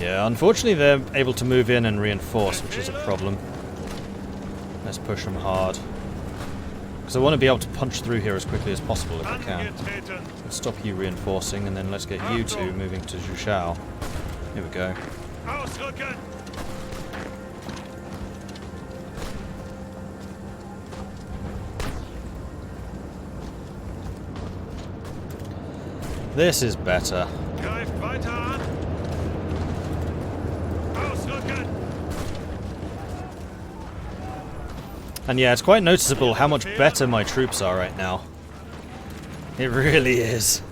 Yeah, unfortunately they're able to move in and reinforce, which is a problem. Let's push them hard. Because I want to be able to punch through here as quickly as possible if I can. Let's stop you reinforcing, and then let's get you two moving to Zhushao. Here we go. This is better. And yeah, it's quite noticeable how much better my troops are right now. It really is.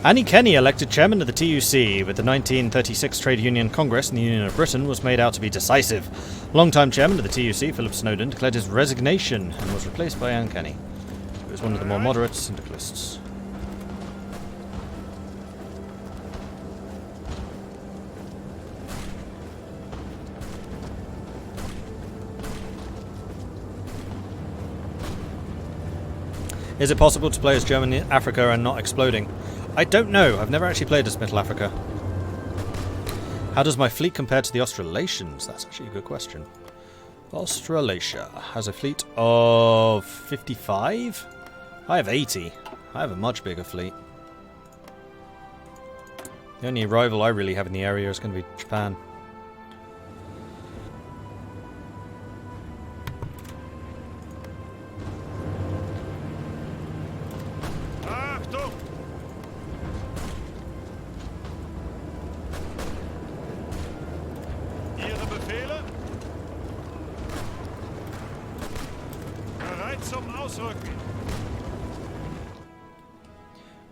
Annie Kenny, elected chairman of the TUC with the 1936 Trade Union Congress in the Union of Britain, was made out to be decisive. Longtime chairman of the TUC, Philip Snowden, declared his resignation and was replaced by Anne Kenny, who was one of the more moderate syndicalists. Is it possible to play as German in Africa and not exploding? I don't know. I've never actually played as Middle Africa. How does my fleet compare to the Australasians? That's actually a good question. Australasia has a fleet of 55? I have 80. I have a much bigger fleet. The only rival I really have in the area is going to be Japan.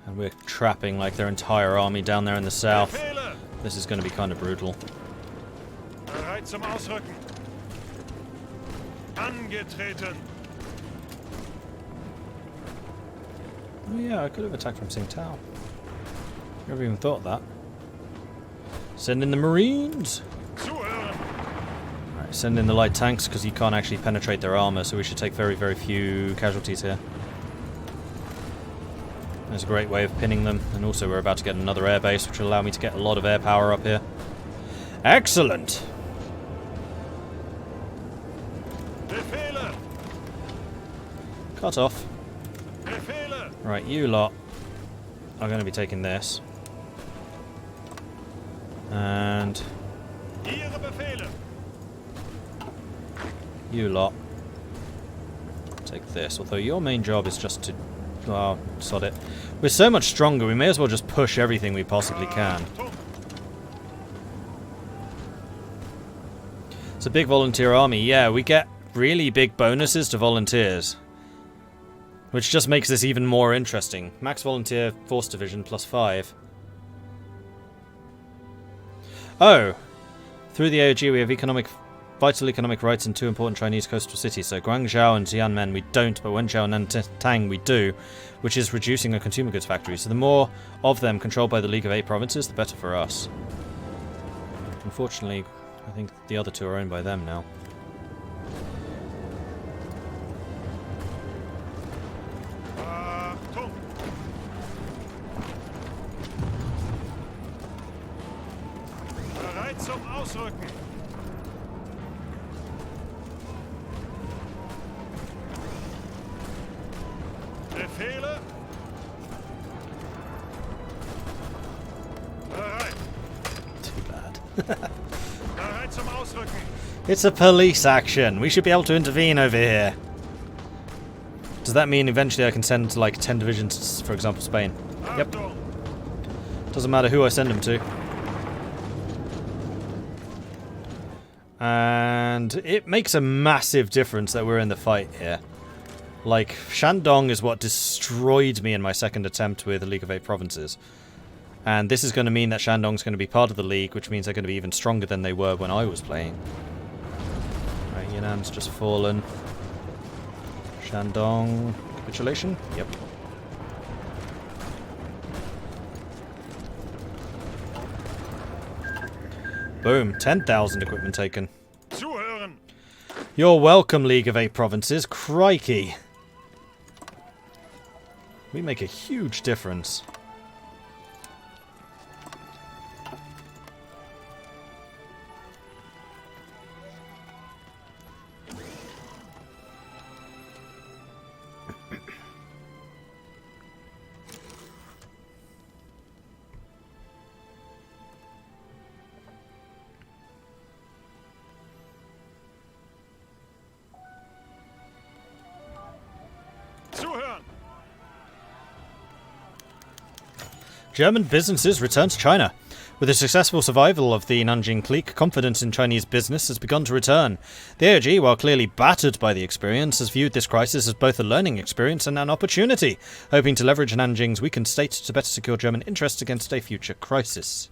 And we're trapping like their entire army down there in the south. This is going to be kind of brutal. Oh yeah, I could have attacked from Tsingtao. Never even thought of that. Send in the Marines! Alright, send in the light tanks because you can't actually penetrate their armor, so we should take very, very few casualties here. There's a great way of pinning them, and also we're about to get another airbase, which will allow me to get a lot of air power up here. Excellent! Cut off. Right, you lot are going to be taking this. And you lot take this, although your main job is just to... well, sod it. We're so much stronger, we may as well just push everything we possibly can. It's a big volunteer army. Yeah, we get really big bonuses to volunteers, which just makes this even more interesting. Max volunteer force division +5. Oh! Through the AOG we have vital economic rights in 2 important Chinese coastal cities. So Guangzhou and Xianmen we don't, but Wenzhou and Nantang we do, which is reducing a consumer goods factory. So the more of them controlled by the League of 8 provinces, the better for us. Unfortunately, I think the other 2 are owned by them now. Too bad. It's a police action. We should be able to intervene over here. Does that mean eventually I can send like 10 divisions to, for example, Spain? Yep. Doesn't matter who I send them to. And it makes a massive difference that we're in the fight here. Like, Shandong is what destroyed me in my second attempt with the League of 8 Provinces. And this is going to mean that Shandong's going to be part of the League, which means they're going to be even stronger than they were when I was playing. Right, Yunnan's just fallen. Shandong... capitulation? Yep. Boom, 10,000 equipment taken. You're welcome, League of 8 Provinces. Crikey. We make a huge difference. German businesses return to China. With the successful survival of the Nanjing clique, confidence in Chinese business has begun to return. The AOG, while clearly battered by the experience, has viewed this crisis as both a learning experience and an opportunity, hoping to leverage Nanjing's weakened state to better secure German interests against a future crisis.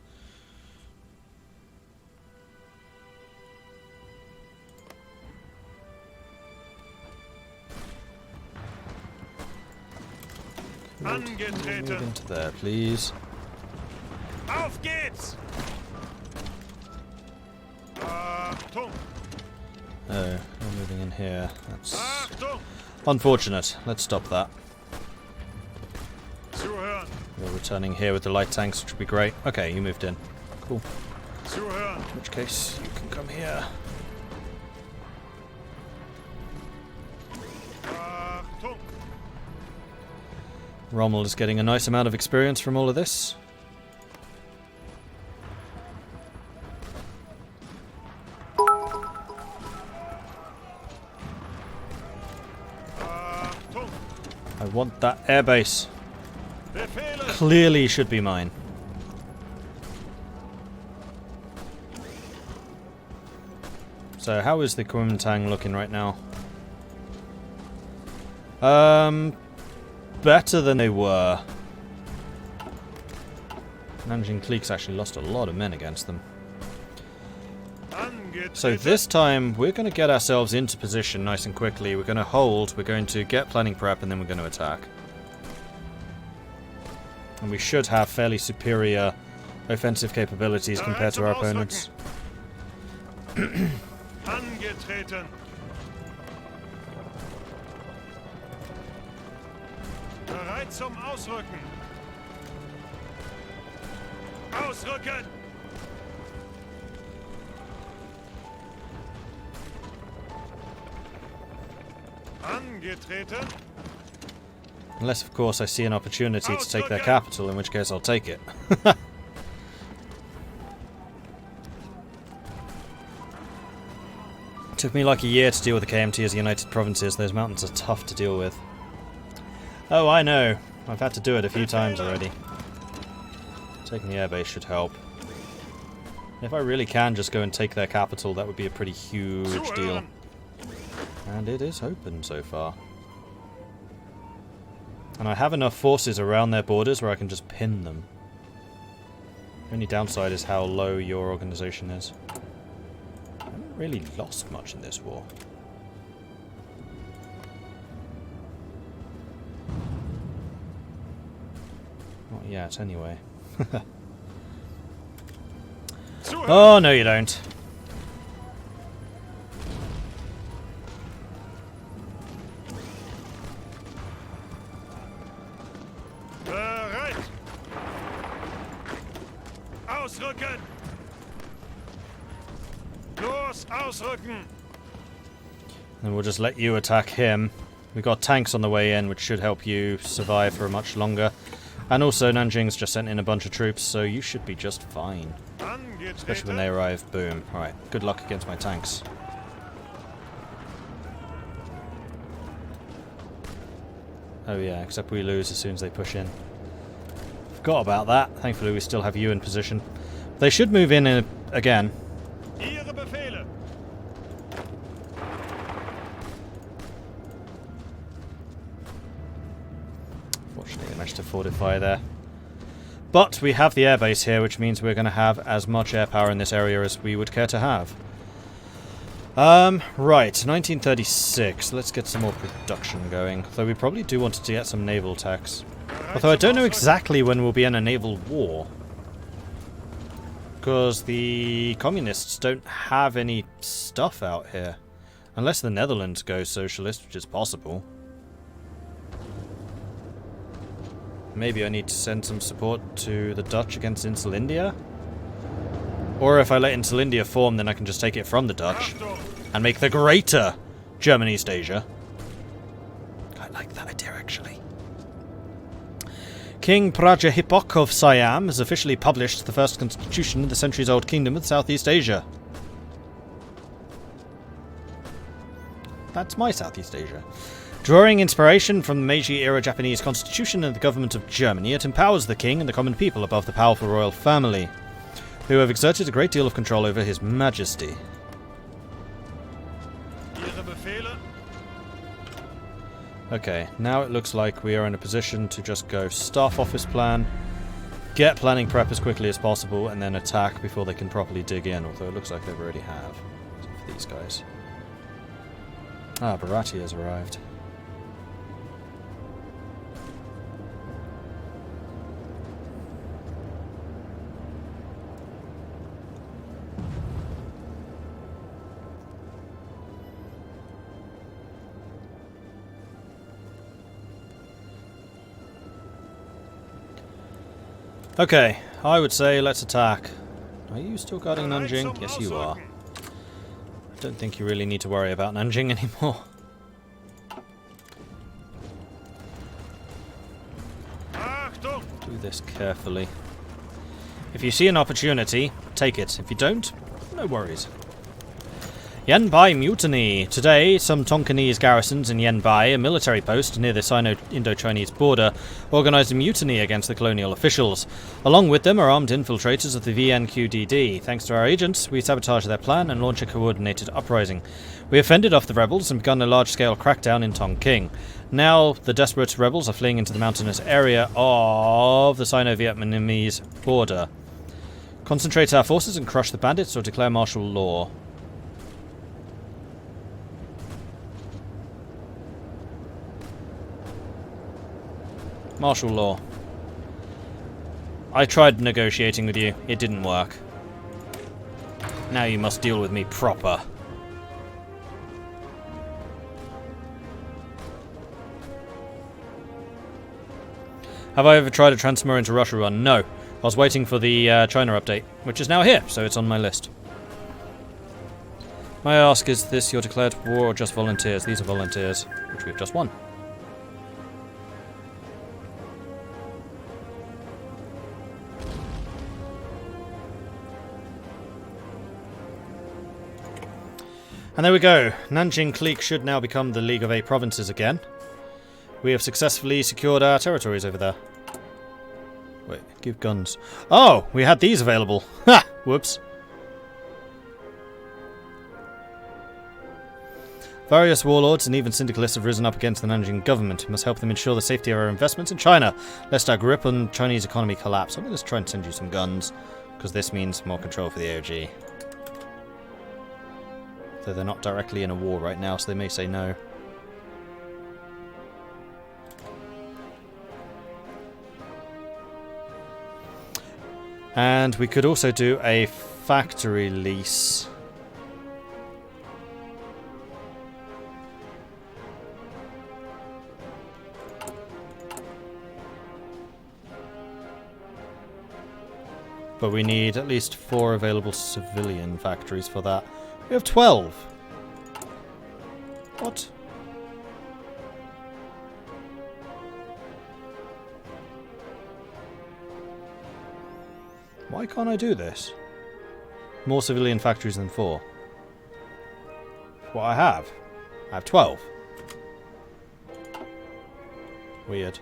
Angetreten. Move into there, please. Auf geht's! Achtung! Oh, we're moving in here. That's Achtung! unfortunate. Let's stop that. Zuhören! We're returning here with the light tanks, which would be great. Okay, you moved in. Cool. Zuhören! In which case, you can come here. Achtung! Rommel is getting a nice amount of experience from all of this. Achtung! I want that airbase. Befehle! Clearly should be mine. So how is the Kuomintang looking right now? Better than they were. Nanjing cliques actually lost a lot of men against them. Angetreten. So this time we're going to get ourselves into position nice and quickly. We're going to hold, we're going to get planning prep, and then we're going to attack. And we should have fairly superior offensive capabilities compared to our opponents. Angetreten. Bereit zum Ausrücken. Ausrücken. Angetreten. Unless, of course, I see an opportunity to take their capital, in which case I'll take it. Took me like a year to deal with the KMT as the United Provinces. Those mountains are tough to deal with. Oh, I know. I've had to do it a few times already. Taking the airbase should help. If I really can just go and take their capital, that would be a pretty huge deal. And it is open so far. And I have enough forces around their borders where I can just pin them. The only downside is how low your organization is. I haven't really lost much in this war. Not yet, anyway. Oh, no you don't. Bereit. Ausrücken. Los, ausrücken. And we'll just let you attack him. We've got tanks on the way in, which should help you survive for much longer. And also, Nanjing's just sent in a bunch of troops, so you should be just fine. Especially when they arrive. Boom. Alright, good luck against my tanks. Oh yeah, except we lose as soon as they push in. Forgot about that. Thankfully we still have you in position. They should move in again. Ihre Befehle. Fortunately they managed to fortify there. But we have the airbase here, which means we're going to have as much air power in this area as we would care to have. Right, 1936. Let's get some more production going. Though we probably do want to get some naval attacks. Although I don't know exactly when we'll be in a naval war. Because the communists don't have any stuff out here. Unless the Netherlands goes socialist, which is possible. maybe I need to send some support to the Dutch against Insulindia? Or if I let Insulindia form, then I can just take it from the Dutch Achtung! and make the greater German East Asia. I like that idea, actually. King Prajahipok of Siam has officially published the first constitution of the centuries-old kingdom of Southeast Asia. That's my Southeast Asia. Drawing inspiration from the Meiji-era Japanese constitution and the government of Germany, it empowers the king and the common people above the powerful royal family, who have exerted a great deal of control over his majesty. Ihre Befehle? Okay, now it looks like we are in a position to just go staff office plan, get planning prep as quickly as possible, and then attack before they can properly dig in, although it looks like they already have. Except for these guys. Ah, Bharati has arrived. Okay, I would say let's attack. Are you still guarding Nanjing? Yes, you are. I don't think you really need to worry about Nanjing anymore. Achtung! Do this carefully. If you see an opportunity, take it. If you don't, no worries. Yanbai Mutiny. Today, some Tonkinese garrisons in Yanbai, a military post near the Sino-Indo-Chinese border, organised a mutiny against the colonial officials. Along with them are armed infiltrators of the VNQDD. Thanks to our agents, we sabotage their plan and launch a coordinated uprising. We have fended off the rebels and begun a large-scale crackdown in Tonkin. Now, the desperate rebels are fleeing into the mountainous area of the Sino-Vietnamese border. Concentrate our forces and crush the bandits or declare martial law. Martial law. I tried negotiating with you. It didn't work. Now you must deal with me proper. Have I ever tried to transfer into Russia run? No. I was waiting for the China update, which is now here, so it's on my list. May I ask, is this your declared war or just volunteers? These are volunteers, which we've just won. And there we go. Nanjing clique should now become the League of Eight Provinces again. We have successfully secured our territories over there. Wait, give guns. Oh, we had these available. Ha! Whoops. Various warlords and even syndicalists have risen up against the Nanjing government. We must help them ensure the safety of our investments in China, lest our grip on Chinese economy collapse. I'm going to try and send you some guns, because this means more control for the AOG. Though they're not directly in a war right now, so they may say no. And we could also do a factory lease. But we need at least 4 available civilian factories for that. We have 12. What? Why can't I do this? More civilian factories than 4. What I have? I have 12. Weird.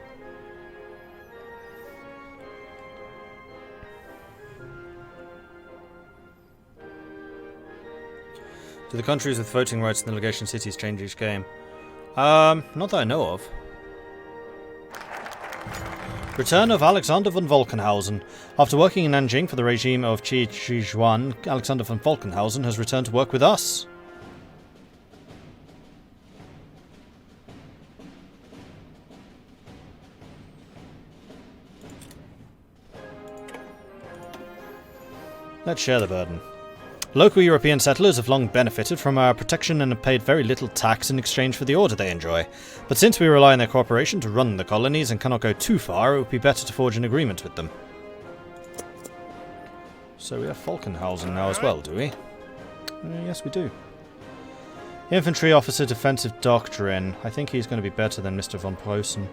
Do the countries with voting rights in the legation cities change each game? Not that I know of. Return of Alexander von Volkenhausen. After working in Nanjing for the regime of Qi Zhuan, Alexander von Volkenhausen has returned to work with us. Let's share the burden. Local European settlers have long benefited from our protection and have paid very little tax in exchange for the order they enjoy. But since we rely on their cooperation to run the colonies and cannot go too far, it would be better to forge an agreement with them. So we have Falkenhausen now as well, do we? Yes, we do. Infantry Officer Defensive Doctrine. I think he's going to be better than Mr. von Preußen.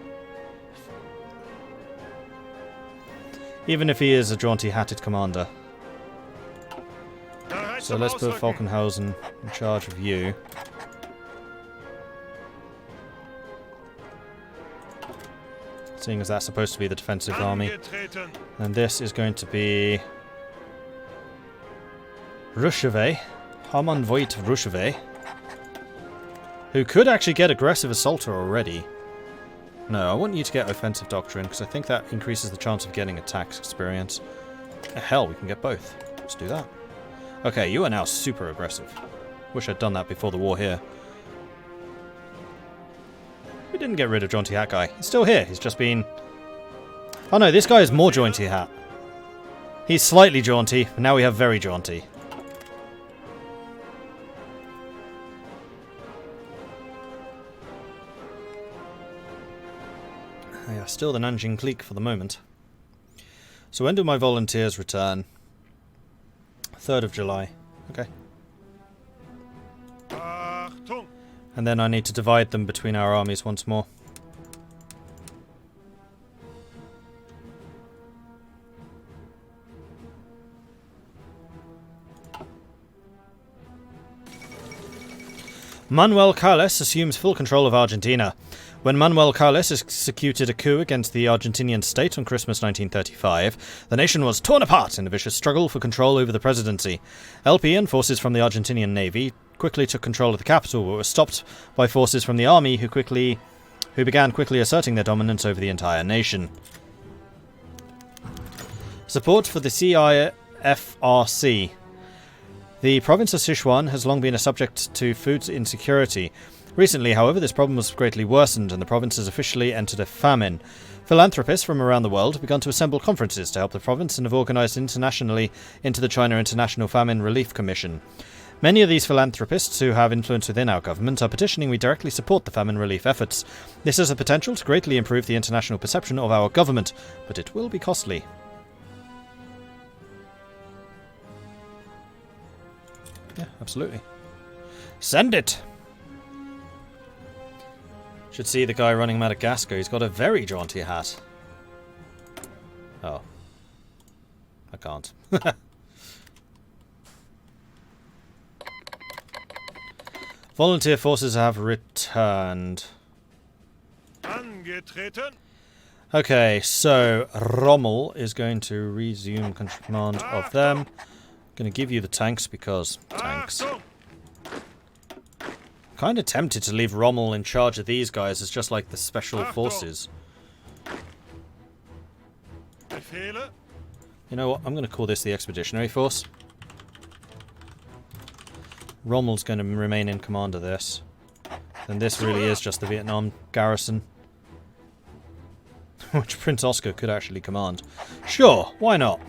Even if he is a jaunty-hatted commander. So let's put Falkenhausen in charge of you. Seeing as that's supposed to be the defensive army. And this is going to be... Rusheve. Hamann Voigt Rusheve. Who could actually get aggressive assaulter already. No, I want you to get offensive doctrine, because I think that increases the chance of getting attack experience. Hell, we can get both. Let's do that. Okay, you are now super aggressive. Wish I'd done that before the war here. We didn't get rid of Jaunty Hat guy. He's still here. He's just been... Oh no, this guy is more Jaunty Hat. He's slightly jaunty, but now we have very jaunty. Yeah, still the Nanjing clique for the moment. So when do my volunteers return? 3rd of July. Okay. And then I need to divide them between our armies once more. Manuel Carles assumes full control of Argentina. When Manuel Carles executed a coup against the Argentinian state on Christmas 1935, the nation was torn apart in a vicious struggle for control over the presidency. LP and forces from the Argentinian navy quickly took control of the capital, but were stopped by forces from the army who began quickly asserting their dominance over the entire nation. Support for the CIFRC. The province of Sichuan has long been a subject to food insecurity. Recently, however, this problem was greatly worsened and the province has officially entered a famine. Philanthropists from around the world have begun to assemble conferences to help the province and have organised internationally into the China International Famine Relief Commission. Many of these philanthropists who have influence within our government are petitioning we directly support the famine relief efforts. This has the potential to greatly improve the international perception of our government, but it will be costly. Yeah, absolutely. Send it! Should see the guy running Madagascar. He's got a very jaunty hat. Oh. I can't. Volunteer forces have returned. Okay, so Rommel is going to resume command of them. Going to give you the tanks because tanks. Kind of tempted to leave Rommel in charge of these guys as just like the special forces. You know what? I'm going to call this the Expeditionary Force. Rommel's going to remain in command of this. Then this really is just the Vietnam garrison. Which Prince Oscar could actually command. Sure, why not?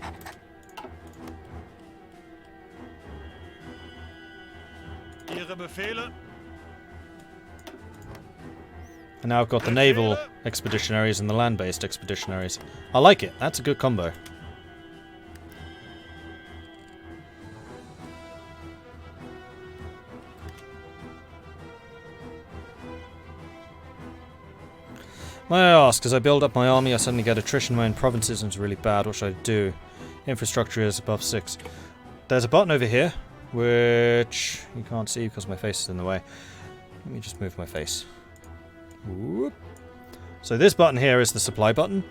And now I've got the naval expeditionaries and the land-based expeditionaries. I like it. That's a good combo. May I ask, as I build up my army, I suddenly get attrition in my own provinces and it's really bad. What should I do? Infrastructure is above 6. There's a button over here, which you can't see because my face is in the way. Let me just move my face. Whoop. So this button here is the supply button.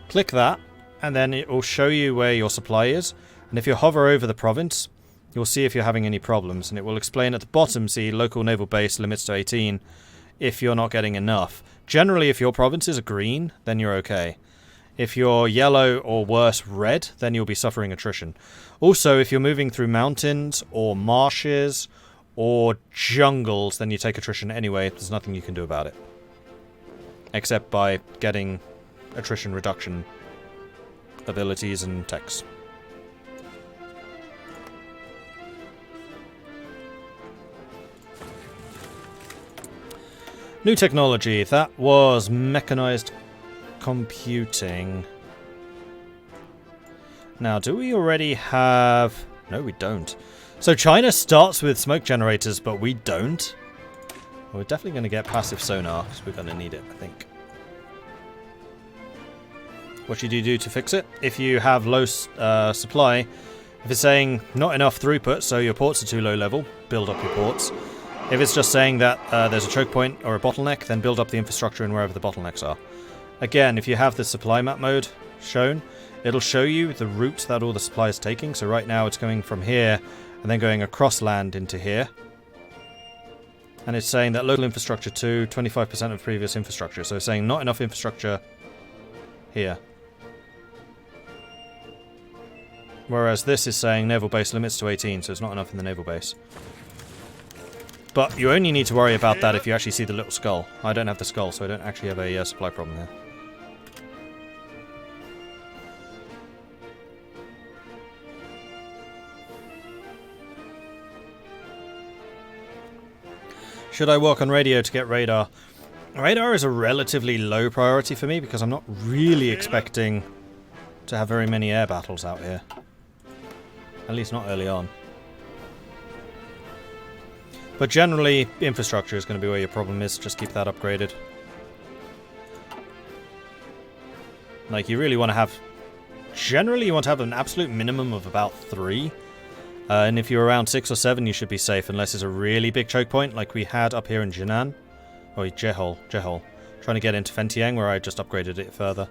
Click that, and then it will show you where your supply is. And if you hover over the province, you'll see if you're having any problems. And it will explain at the bottom, see local naval base limits to 18, if you're not getting enough. Generally, if your provinces are green, then you're okay. If you're yellow or worse, red, then you'll be suffering attrition. Also, if you're moving through mountains or marshes or jungles, then you take attrition anyway. There's nothing you can do about it. Except by getting attrition reduction abilities and techs. New technology. That was mechanized computing. Now, do we already have... No, we don't. So China starts with smoke generators, but we don't. We're definitely going to get passive sonar, because we're going to need it, I think. What should you do to fix it? If you have low supply, if it's saying not enough throughput, so your ports are too low level, build up your ports. If it's just saying that there's a choke point or a bottleneck, then build up the infrastructure in wherever the bottlenecks are. Again, if you have the supply map mode shown, it'll show you the route that all the supply is taking. So right now it's going from here and then going across land into here. And it's saying that local infrastructure to 25% of previous infrastructure. So it's saying not enough infrastructure here. Whereas this is saying naval base limits to 18, so it's not enough in the naval base. But you only need to worry about that if you actually see the little skull. I don't have the skull, so I don't actually have a supply problem here. Should I work on radio to get radar? Radar is a relatively low priority for me because I'm not really expecting to have very many air battles out here. At least not early on. But generally, infrastructure is going to be where your problem is. Just keep that upgraded. Like, you really want to have... Generally, you want to have an absolute minimum of about 3. And if you're around 6 or 7, you should be safe, unless it's a really big choke point, like we had up here in Jinan. Oh, Jehol. Trying to get into Fentiang, where I just upgraded it further.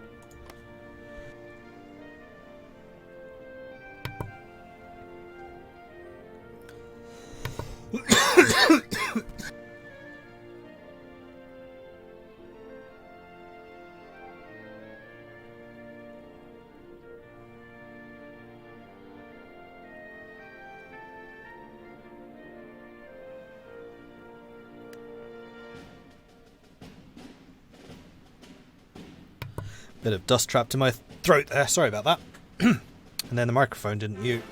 Bit of dust trapped in my throat there, sorry about that. And then the microphone didn't mute.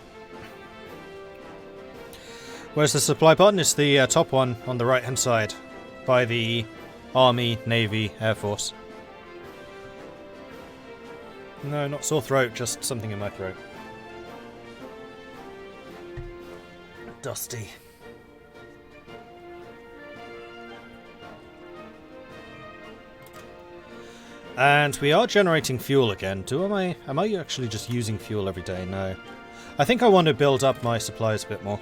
Where's the supply button? It's the top one on the right hand side by the Army, Navy, Air Force. No, not sore throat, just something in my throat. Dusty. And we are generating fuel again. Am I actually just using fuel every day? No. I think I want to build up my supplies a bit more.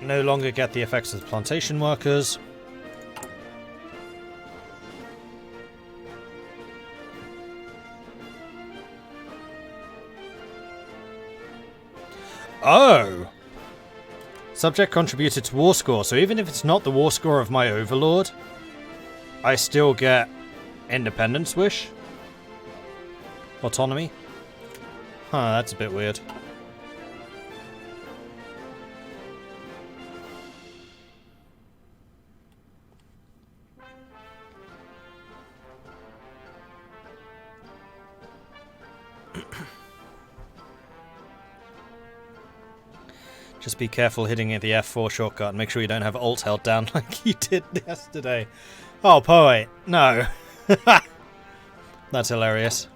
No longer get the effects of the plantation workers. Oh! Subject contributed to war score, so even if it's not the war score of my overlord, I still get independence wish? Autonomy? Huh, that's a bit weird. Just be careful hitting the F4 shortcut and make sure you don't have Alt held down like you did yesterday. Oh, poet. No. That's hilarious.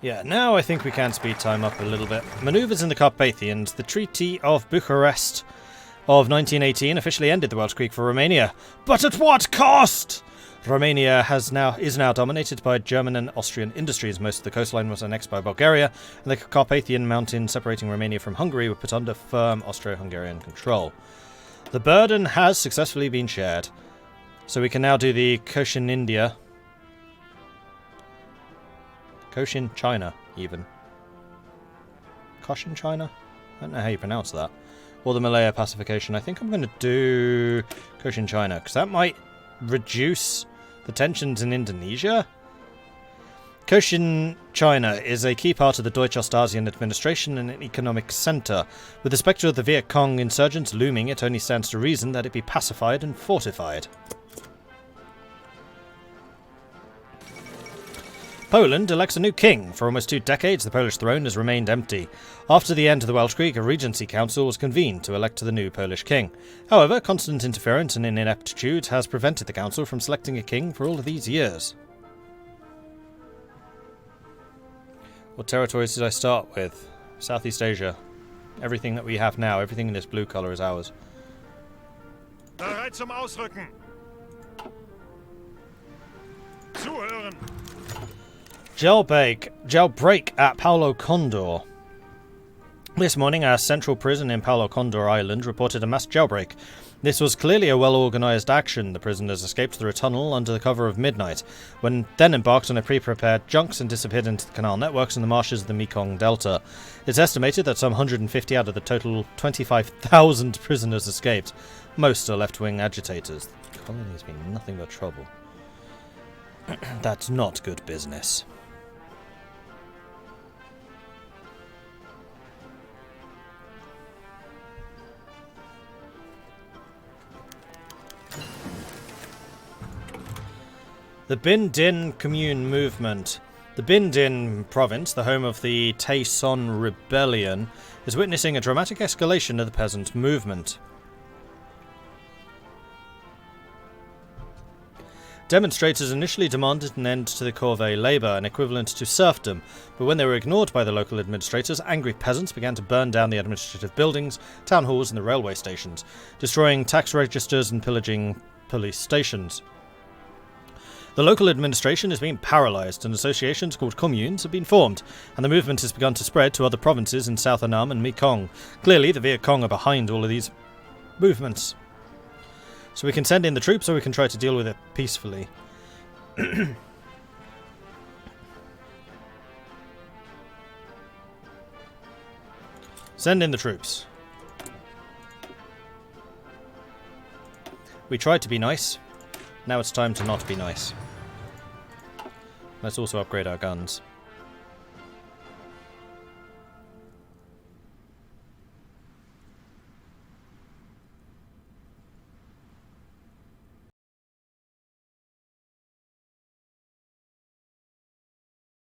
Yeah, now I think we can speed time up a little bit. Maneuvers in the Carpathians. The Treaty of Bucharest of 1918 officially ended the Welsh Creek for Romania. But at what cost? Romania is now dominated by German and Austrian industries. Most of the coastline was annexed by Bulgaria, and the Carpathian mountain separating Romania from Hungary were put under firm Austro-Hungarian control. The burden has successfully been shared. So we can now do the Cochin India. Cochin China, even. Cochin China? I don't know how you pronounce that. Or the Malaya pacification. I think I'm going to do Cochin China, because that might reduce the tensions in Indonesia. Cochin China is a key part of the Deutsche Ostasian administration and an economic centre. With the spectre of the Viet Cong insurgents looming, it only stands to reason that it be pacified and fortified. Poland elects a new king. For almost 2 decades, the Polish throne has remained empty. After the end of the Welsh Creek, a regency council was convened to elect the new Polish king. However, constant interference and ineptitude has prevented the council from selecting a king for all of these years. What territories did I start with? Southeast Asia. Everything that we have now, everything in this blue colour is ours. Bereit zum Ausrücken. Zuhören. Jailbreak at Paulo Condor. This morning, our central prison in Paulo Condor Island reported a mass jailbreak. This was clearly a well-organised action. The prisoners escaped through a tunnel under the cover of midnight, then embarked on a pre-prepared junks and disappeared into the canal networks in the marshes of the Mekong Delta. It's estimated that some 150 out of the total 25,000 prisoners escaped. Most are left-wing agitators. The colony has been nothing but trouble. That's not good business. The Bin Din Commune Movement. The Bin Din province, the home of the Tay Son Rebellion, is witnessing a dramatic escalation of the peasant movement. Demonstrators initially demanded an end to the corvée labour, an equivalent to serfdom, but when they were ignored by the local administrators, angry peasants began to burn down the administrative buildings, town halls and the railway stations, destroying tax registers and pillaging police stations. The local administration is being paralysed, and associations called communes have been formed, and the movement has begun to spread to other provinces in South Annam and Mekong. Clearly, the Viet Cong are behind all of these movements. So we can send in the troops, or we can try to deal with it peacefully. Send in the troops. We tried to be nice. Now it's time to not be nice. Let's also upgrade our guns.